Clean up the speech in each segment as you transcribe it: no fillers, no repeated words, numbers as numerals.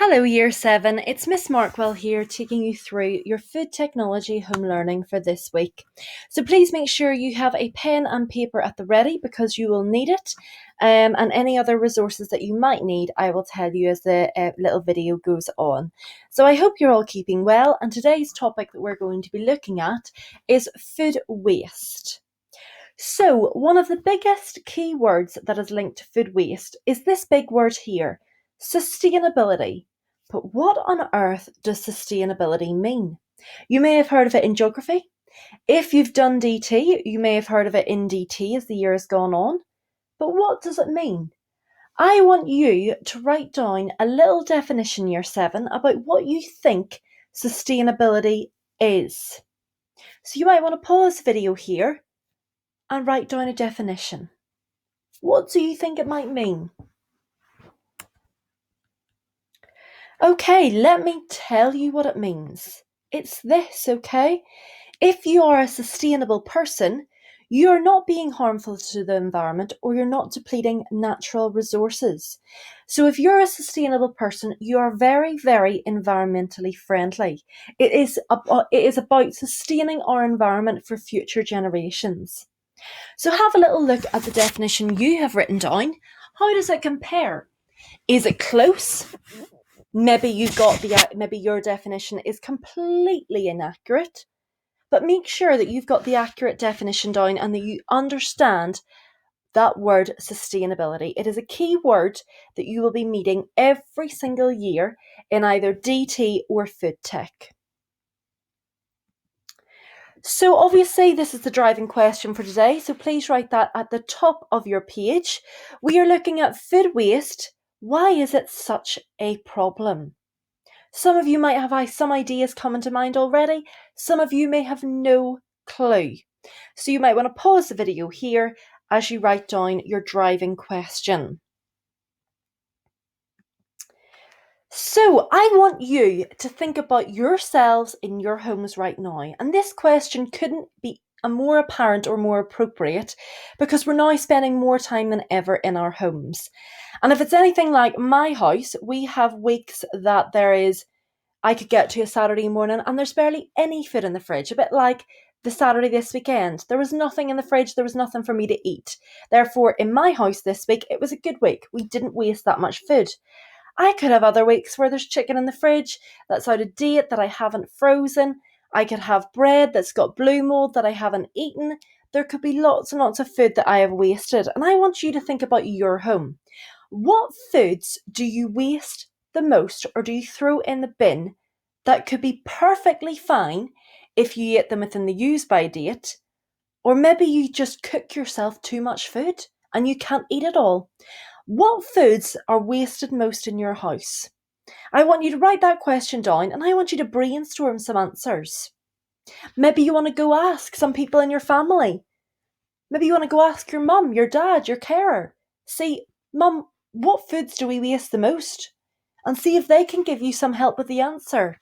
Hello, Year 7. It's Miss Markwell here taking you through your food technology home learning for this week. So please make sure you have a pen and paper at the ready because you will need it. And any other resources that you might need, I will tell you as the little video goes on. So I hope you're all keeping well. And today's topic that we're going to be looking at is food waste. So, one of the biggest key words that is linked to food waste is this big word here, sustainability. But what on earth does sustainability mean? You may have heard of it in geography. If you've done DT, you may have heard of it in DT as the year has gone on. But what does it mean? I want you to write down a little definition, Year 7, about what you think sustainability is. So you might want to pause the video here and write down a definition. What do you think it might mean? Okay, let me tell you what it means. It's this, okay? If you are a sustainable person, you're not being harmful to the environment or you're not depleting natural resources. So if you're a sustainable person, you are very, very environmentally friendly. It is about sustaining our environment for future generations. So have a little look at the definition you have written down. How does it compare? Is it close? Maybe your definition is completely inaccurate. But make sure that you've got the accurate definition down and that you understand that word sustainability. It is a key word that you will be meeting every single year in either DT or food tech. So obviously this is the driving question for today, so please write that at the top of your page. We are looking at food waste. Why is it such a problem? Some of you might have some ideas coming to mind already. Some of you may have no clue. So you might want to pause the video here as you write down your driving question. So I want you to think about yourselves in your homes right now. And this question couldn't be a more apparent or more appropriate because we're now spending more time than ever in our homes. And if it's anything like my house, we have weeks that I could get to a Saturday morning and there's barely any food in the fridge, a bit like the Saturday this weekend. There was nothing in the fridge, there was nothing for me to eat. Therefore, in my house this week, it was a good week. We didn't waste that much food. I could have other weeks where there's chicken in the fridge that's out of date that I haven't frozen. I could have bread that's got blue mold that I haven't eaten. There could be lots and lots of food that I have wasted. And I want you to think about your home. What foods do you waste the most or do you throw in the bin that could be perfectly fine if you ate them within the use by date? Or maybe you just cook yourself too much food and you can't eat it all. What foods are wasted most in your house? I want you to write that question down and I want you to brainstorm some answers. Maybe you want to go ask some people in your family. Maybe you want to go ask your mum, your dad, your carer. See, Mum, what foods do we waste the most? And see if they can give you some help with the answer.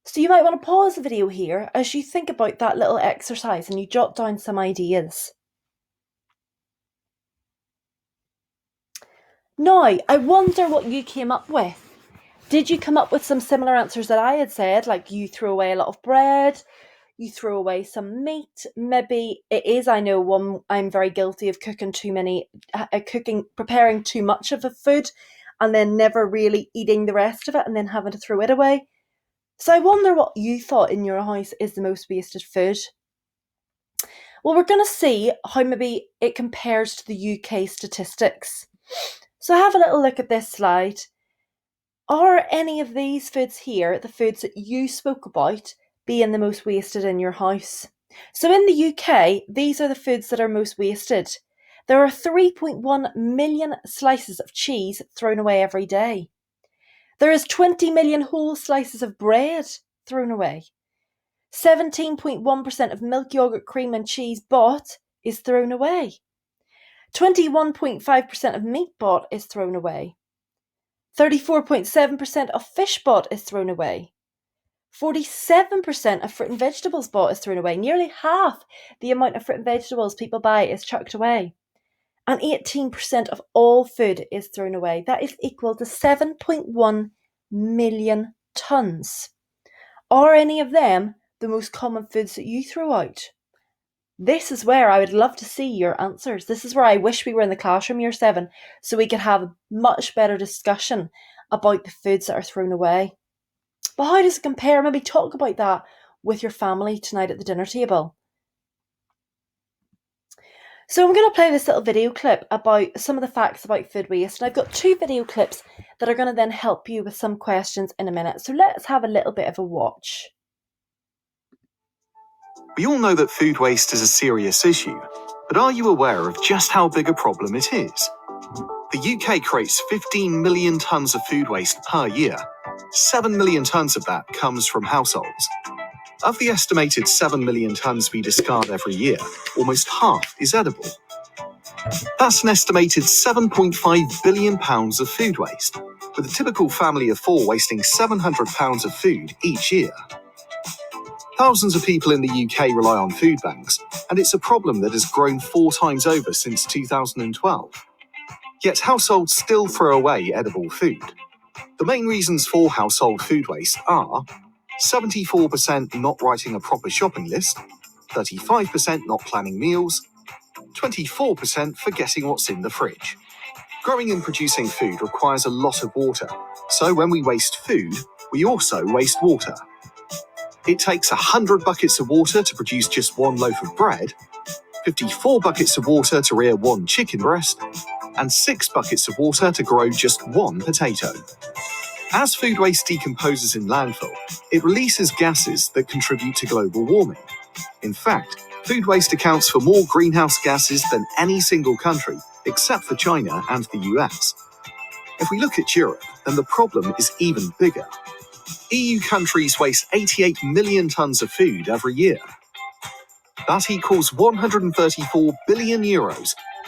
So you might want to pause the video here as you think about that little exercise and you jot down some ideas. Now, I wonder what you came up with. Did you come up with some similar answers that I had said, like you threw away a lot of bread, you threw away some meat? Maybe it is, I know one, I'm very guilty of preparing too much of a food and then never really eating the rest of it and then having to throw it away. So I wonder what you thought in your house is the most wasted food. Well, we're going to see how maybe it compares to the UK statistics. So have a little look at this slide. Are any of these foods here, the foods that you spoke about, being the most wasted in your house? So in the UK, these are the foods that are most wasted. There are 3.1 million slices of cheese thrown away every day. There is 20 million whole slices of bread thrown away. 17.1% of milk, yogurt, cream and cheese bought is thrown away. 21.5% of meat bought is thrown away. 34.7% of fish bought is thrown away. 47% of fruit and vegetables bought is thrown away. Nearly half the amount of fruit and vegetables people buy is chucked away. and 18% of all food is thrown away. That is equal to 7.1 million tonnes. Are any of them the most common foods that you throw out? This is where I would love to see your answers. This is where I wish we were in the classroom, year 7, so we could have a much better discussion about the foods that are thrown away. But how does it compare? Maybe talk about that with your family tonight at the dinner table. So I'm going to play this little video clip about some of the facts about food waste, and I've got 2 video clips that are going to then help you with some questions in a minute. So let's have a little bit of a watch. We all know that food waste is a serious issue, but are you aware of just how big a problem it is? The UK creates 15 million tonnes of food waste per year. 7 million tonnes of that comes from households. Of the estimated 7 million tonnes we discard every year, almost half is edible. That's an estimated £7.5 billion of food waste, with a typical family of 4 wasting £700 of food each year. Thousands of people in the UK rely on food banks, and it's a problem that has grown 4 times over since 2012. Yet households still throw away edible food. The main reasons for household food waste are 74% not writing a proper shopping list, 35% not planning meals, 24% forgetting what's in the fridge. Growing and producing food requires a lot of water, so when we waste food, we also waste water. It takes 100 buckets of water to produce just 1 loaf of bread, 54 buckets of water to rear 1 chicken breast, and 6 buckets of water to grow just 1 potato. As food waste decomposes in landfill, it releases gases that contribute to global warming. In fact, food waste accounts for more greenhouse gases than any single country, except for China and the US. If we look at Europe, then the problem is even bigger. EU countries waste 88 million tonnes of food every year. That equals €134 billion,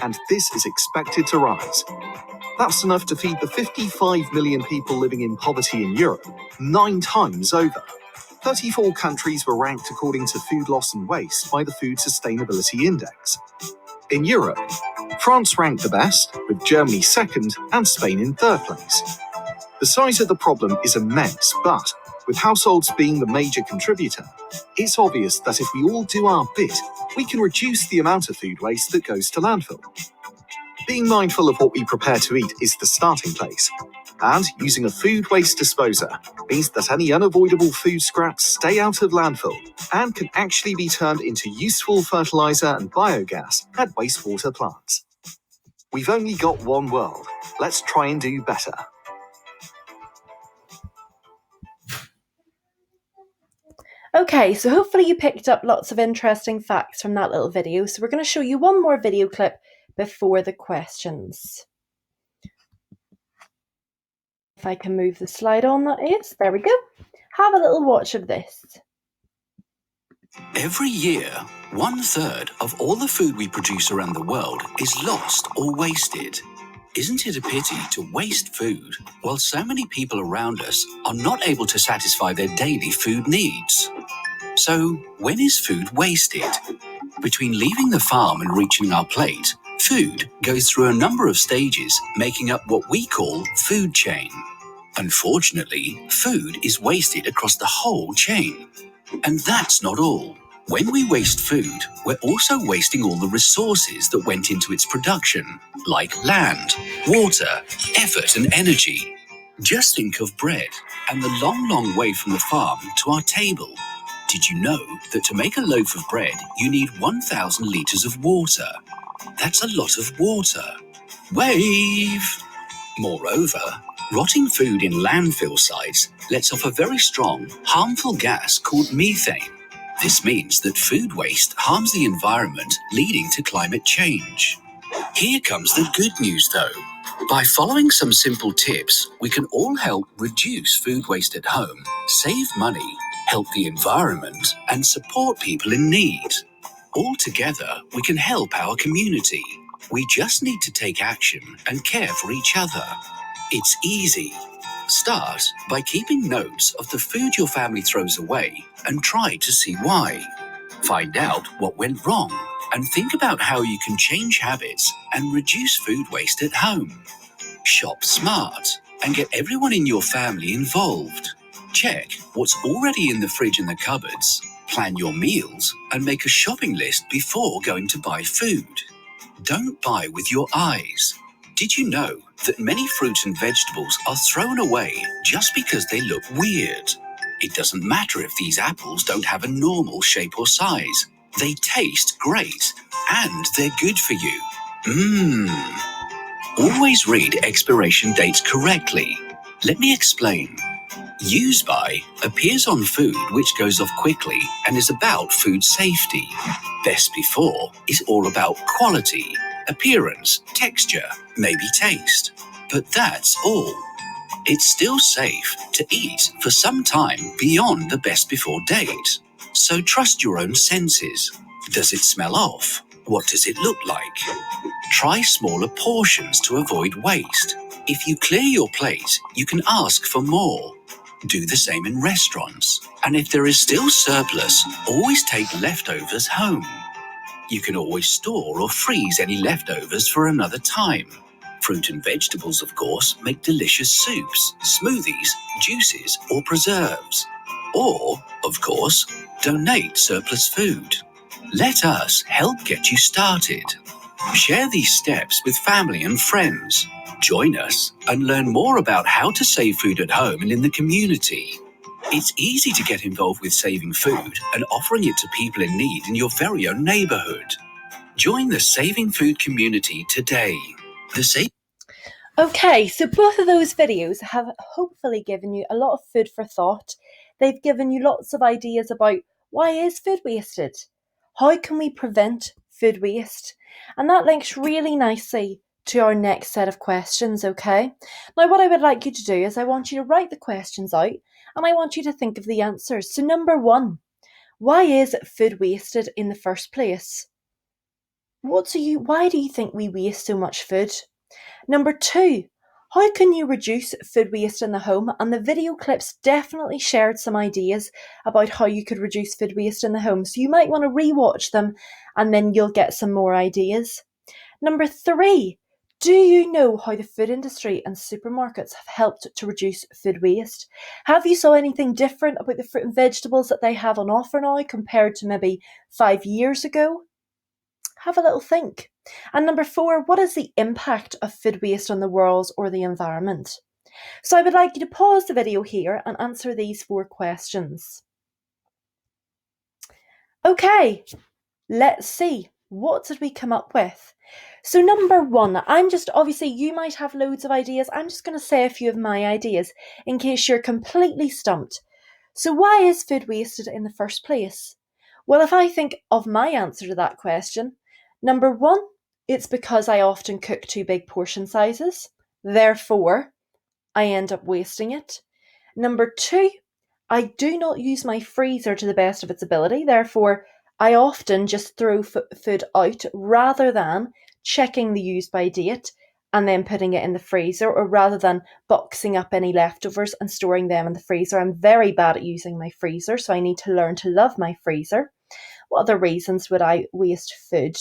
and this is expected to rise. That's enough to feed the 55 million people living in poverty in Europe 9 times over. 34 countries were ranked according to food loss and waste by the Food Sustainability Index. In Europe, France ranked the best, with Germany second and Spain in third place. The size of the problem is immense, but with households being the major contributor, it's obvious that if we all do our bit, we can reduce the amount of food waste that goes to landfill. Being mindful of what we prepare to eat is the starting place, and using a food waste disposer means that any unavoidable food scraps stay out of landfill and can actually be turned into useful fertilizer and biogas at wastewater plants. We've only got one world. Let's try and do better. Okay, so hopefully you picked up lots of interesting facts from that little video. So we're going to show you one more video clip before the questions. If I can move the slide on, that is. There we go. Have a little watch of this. Every year, 1/3 of all the food we produce around the world is lost or wasted. Isn't it a pity to waste food while so many people around us are not able to satisfy their daily food needs? So, when is food wasted? Between leaving the farm and reaching our plate, food goes through a number of stages, making up what we call food chain. Unfortunately, food is wasted across the whole chain. And that's not all. When we waste food, we're also wasting all the resources that went into its production, like land, water, effort, and energy. Just think of bread and the long, long way from the farm to our table. Did you know that to make a loaf of bread, you need 1,000 litres of water? That's a lot of water. Wave! Moreover, rotting food in landfill sites lets off a very strong, harmful gas called methane. This means that food waste harms the environment, leading to climate change. Here comes the good news, though. By following some simple tips, we can all help reduce food waste at home, save money, help the environment, and support people in need. All together, we can help our community. We just need to take action and care for each other. It's easy. Start by keeping notes of the food your family throws away and try to see why. Find out what went wrong and think about how you can change habits and reduce food waste at home. Shop smart and get everyone in your family involved. Check what's already in the fridge and the cupboards. Plan your meals and make a shopping list before going to buy food. Don't buy with your eyes. Did you know that many fruits and vegetables are thrown away just because they look weird? It doesn't matter if these apples don't have a normal shape or size. They taste great and they're good for you. Always read expiration dates correctly. Let me explain. Use by appears on food which goes off quickly and is about food safety. Best before is all about quality, appearance, texture, maybe taste. But that's all. It's still safe to eat for some time beyond the best before date. So trust your own senses. Does it smell off? What does it look like? Try smaller portions to avoid waste. If you clear your plate, you can ask for more. Do the same in restaurants. And if there is still surplus, always take leftovers home. You can always store or freeze any leftovers for another time. Fruit and vegetables, of course, make delicious soups, smoothies, juices, or preserves. Or, of course, donate surplus food. Let us help get you started. Share these steps with family and friends. Join us and learn more about how to save food at home and in the community. It's easy to get involved with saving food and offering it to people in need in your very own neighborhood. Join the Saving Food community today. Okay, so both of those videos have hopefully given you a lot of food for thought. They've given you lots of ideas about why is food wasted? How can we prevent food waste? And that links really nicely to our next set of questions, okay? Now, what I would like you to do is I want you to write the questions out and I want you to think of the answers. So, number 1, why is food wasted in the first place? Why do you think we waste so much food? Number 2, how can you reduce food waste in the home? And the video clips definitely shared some ideas about how you could reduce food waste in the home. So you might want to rewatch them and then you'll get some more ideas. Number 3, do you know how the food industry and supermarkets have helped to reduce food waste? Have you saw anything different about the fruit and vegetables that they have on offer now compared to maybe 5 years ago? Have a little think. And number 4, what is the impact of food waste on the world or the environment? So I would like you to pause the video here and answer these 4 questions. Okay, let's see. What did we come up with? So number 1, obviously you might have loads of ideas. I'm just going to say a few of my ideas in case you're completely stumped. So why is food wasted in the first place? Well, if I think of my answer to that question, number 1, it's because I often cook too big portion sizes. Therefore, I end up wasting it. Number 2, I do not use my freezer to the best of its ability. Therefore, I often just throw food out rather than checking the use by date and then putting it in the freezer, or rather than boxing up any leftovers and storing them in the freezer. I'm very bad at using my freezer, so I need to learn to love my freezer. What other reasons would I waste food?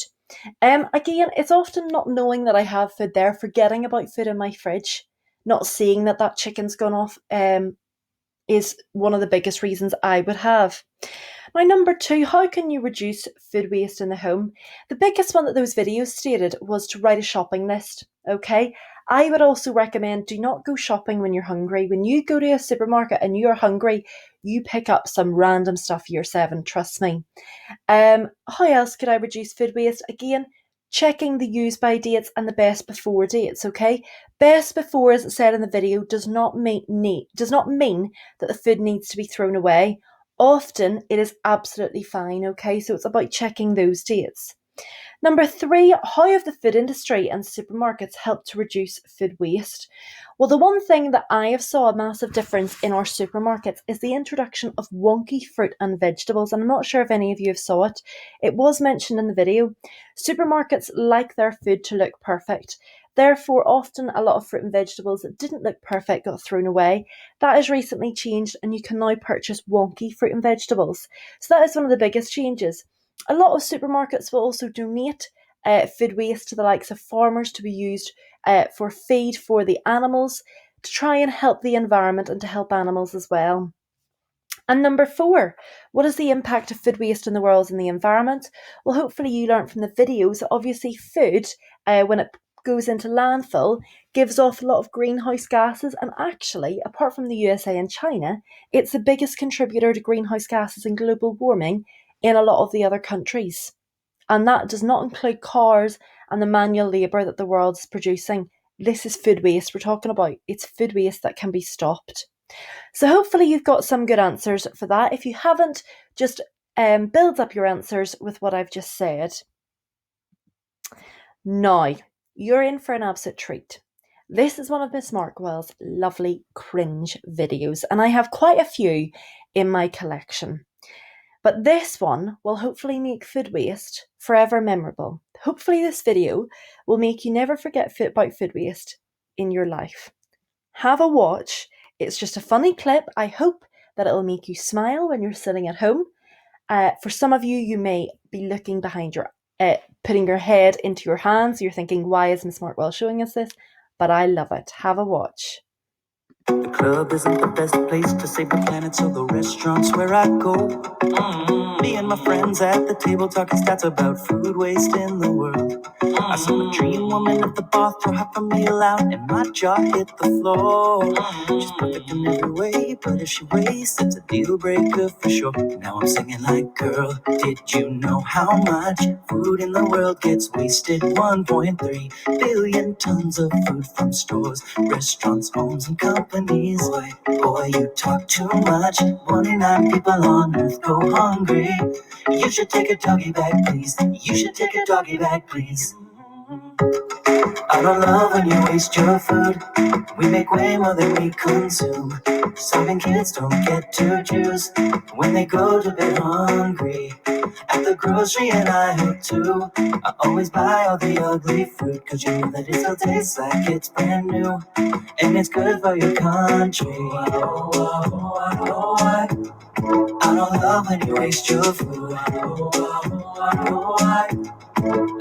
Again, it's often not knowing that I have food there, forgetting about food in my fridge, not seeing that chicken's gone off, is one of the biggest reasons I would have. Now, number 2, how can you reduce food waste in the home? The biggest one that those videos stated was to write a shopping list, okay? I would also recommend do not go shopping when you're hungry. When you go to a supermarket and you're hungry, you pick up some random stuff year 7, trust me. How else could I reduce food waste? Again, checking the use by dates and the best before dates, okay? Best before, as it said in the video, does not mean that the food needs to be thrown away. Often it is absolutely fine, okay? So it's about checking those dates. Number 3, how have the food industry and supermarkets helped to reduce food waste? Well, the one thing that I have saw a massive difference in our supermarkets is the introduction of wonky fruit and vegetables, and I'm not sure if any of you have saw it. It was mentioned in the video. Supermarkets like their food to look perfect. Therefore, often a lot of fruit and vegetables that didn't look perfect got thrown away. That has recently changed and you can now purchase wonky fruit and vegetables. So that is one of the biggest changes. A lot of supermarkets will also donate food waste to the likes of farmers to be used for feed for the animals, to try and help the environment and to help animals as well. And number 4, what is the impact of food waste in the world and the environment? Well, hopefully you learned from the videos that obviously food, when it goes into landfill, gives off a lot of greenhouse gases, and actually, apart from the USA and China, it's the biggest contributor to greenhouse gases and global warming in a lot of the other countries. And that does not include cars and the manual labour that the world is producing. This is food waste we're talking about. It's food waste that can be stopped. So hopefully you've got some good answers for that. If you haven't, just build up your answers with what I've just said. Now, you're in for an absolute treat. This is one of Miss Markwell's lovely cringe videos, and I have quite a few in my collection. But this one will hopefully make food waste forever memorable. Hopefully this video will make you never forget about food waste in your life. Have a watch. It's just a funny clip. I hope that it'll make you smile when you're sitting at home. For some of you, you may be looking behind your, putting your head into your hands. You're thinking, why is Miss Markwell showing us this? But I love it. Have a watch. The club isn't the best place to save the planet, so the restaurant's where I go. Me and my friends at the table talking stats about food waste in the world. I saw a dream woman at the bar throw half a meal out, and my jaw hit the floor. She's perfect in every way, but if she wastes, it's a deal breaker for sure. Now I'm singing like, girl, did you know how much food in the world gets wasted? 1.3 billion tons of food from stores, restaurants, homes, and companies. Boy, you talk too much. 1 in 9 people on earth go hungry. You should take a doggy bag, please. You should take a doggy bag, please. I don't love when you waste your food. We make way more than we consume. Starving kids don't get to choose when they go to bed hungry. At the grocery and aisle too, I always buy all the ugly fruit, 'cause you know that it still tastes like it's brand new, and it's good for your country. I don't love when you waste your food.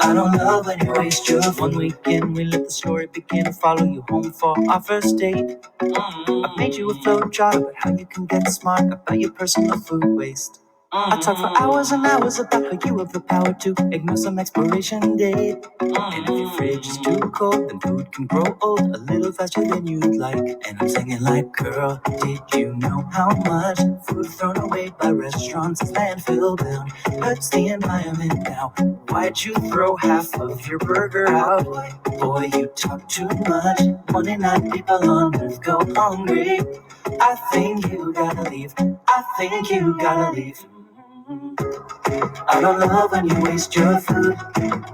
I don't love when you waste your food. One weekend we let the story begin. Follow you home for our first date. I made you a flow chart about how you can get smart about your personal food waste. I talk for hours and hours about how you have the power to ignore some expiration date. And if your fridge is too cold, then food can grow old a little faster than you'd like. And I'm singing like, girl, did you know how much food thrown away by restaurants is landfill bound? Hurts the environment now. Why'd you throw half of your burger out? Boy, you talk too much. 1 in 9 people on earth go hungry. I think you gotta leave. I think you gotta leave. I don't love when you waste your food.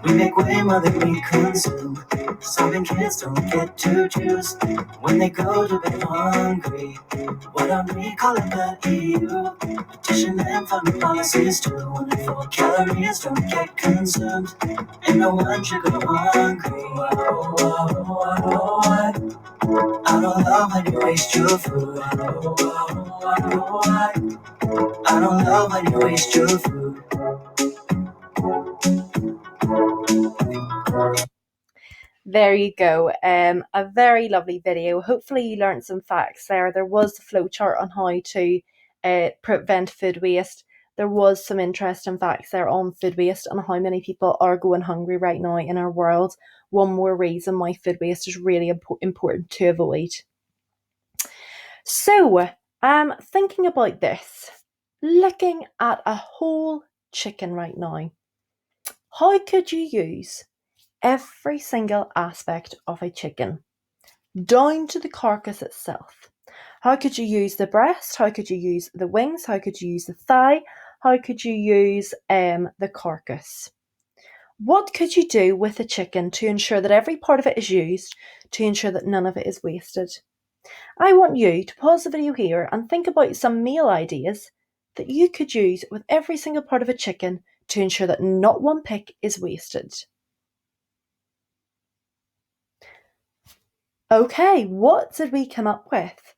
We make way more than we consume. Starving kids don't get to choose when they go to bed hungry. Why don't we call it the EU? Petition them for new policies too. 1 in 4 calories don't get consumed, and no one should go hungry. I don't love when you waste your food. I don't love when you waste your food. There you go. A very lovely video. Hopefully you learned some facts there. There was a flowchart on how to prevent food waste. There was some interesting facts there on food waste and how many people are going hungry right now in our world. One more reason why food waste is really important to avoid. So, thinking about this, looking at a whole chicken right now, how could you use every single aspect of a chicken, down to the carcass itself? How could you use the breast? How could you use the wings? How could you use the thigh? How could you use the carcass? What could you do with a chicken to ensure that every part of it is used, to ensure that none of it is wasted? I want you to pause the video here and think about some meal ideas that you could use with every single part of a chicken to ensure that not one pick is wasted. Okay, what did we come up with?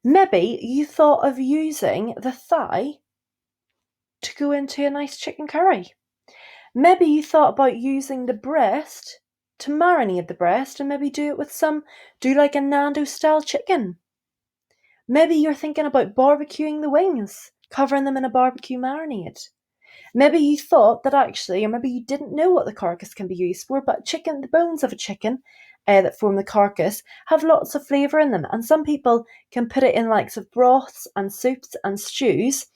Maybe you thought of using the thigh to go into a nice chicken curry. Maybe you thought about using the breast to marinate the breast and maybe do like a Nando style chicken. Maybe you're thinking about barbecuing the wings, covering them in a barbecue marinade. Maybe you thought that actually, or maybe you didn't know what the carcass can be used for, but the bones of a chicken that form the carcass have lots of flavour in them, and some people can put it in likes of broths and soups and stews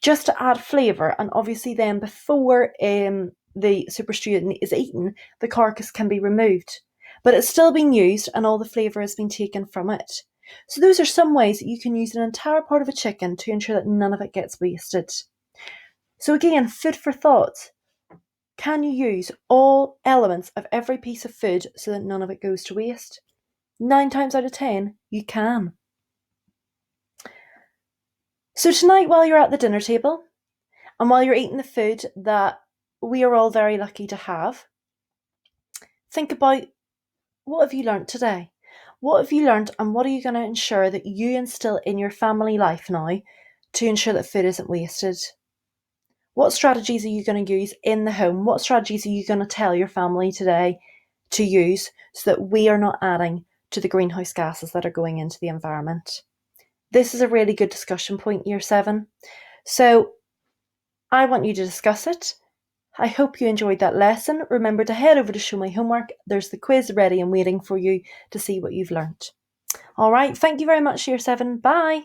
just to add flavour, and obviously then before the super stew is eaten, the carcass can be removed. But it's still been used and all the flavour has been taken from it. So those are some ways that you can use an entire part of a chicken to ensure that none of it gets wasted. So again, food for thought. Can you use all elements of every piece of food so that none of it goes to waste? 9 times out of 10, you can. So tonight, while you're at the dinner table, and while you're eating the food that we are all very lucky to have, think about, what have you learnt today? What have you learnt, and what are you going to ensure that you instill in your family life now to ensure that food isn't wasted? What strategies are you going to use in the home? What strategies are you going to tell your family today to use so that we are not adding to the greenhouse gases that are going into the environment? This is a really good discussion point, Year 7. So I want you to discuss it. I hope you enjoyed that lesson. Remember to head over to Show My Homework. There's the quiz ready and waiting for you to see what you've learnt. All right, thank you very much, Year 7. Bye.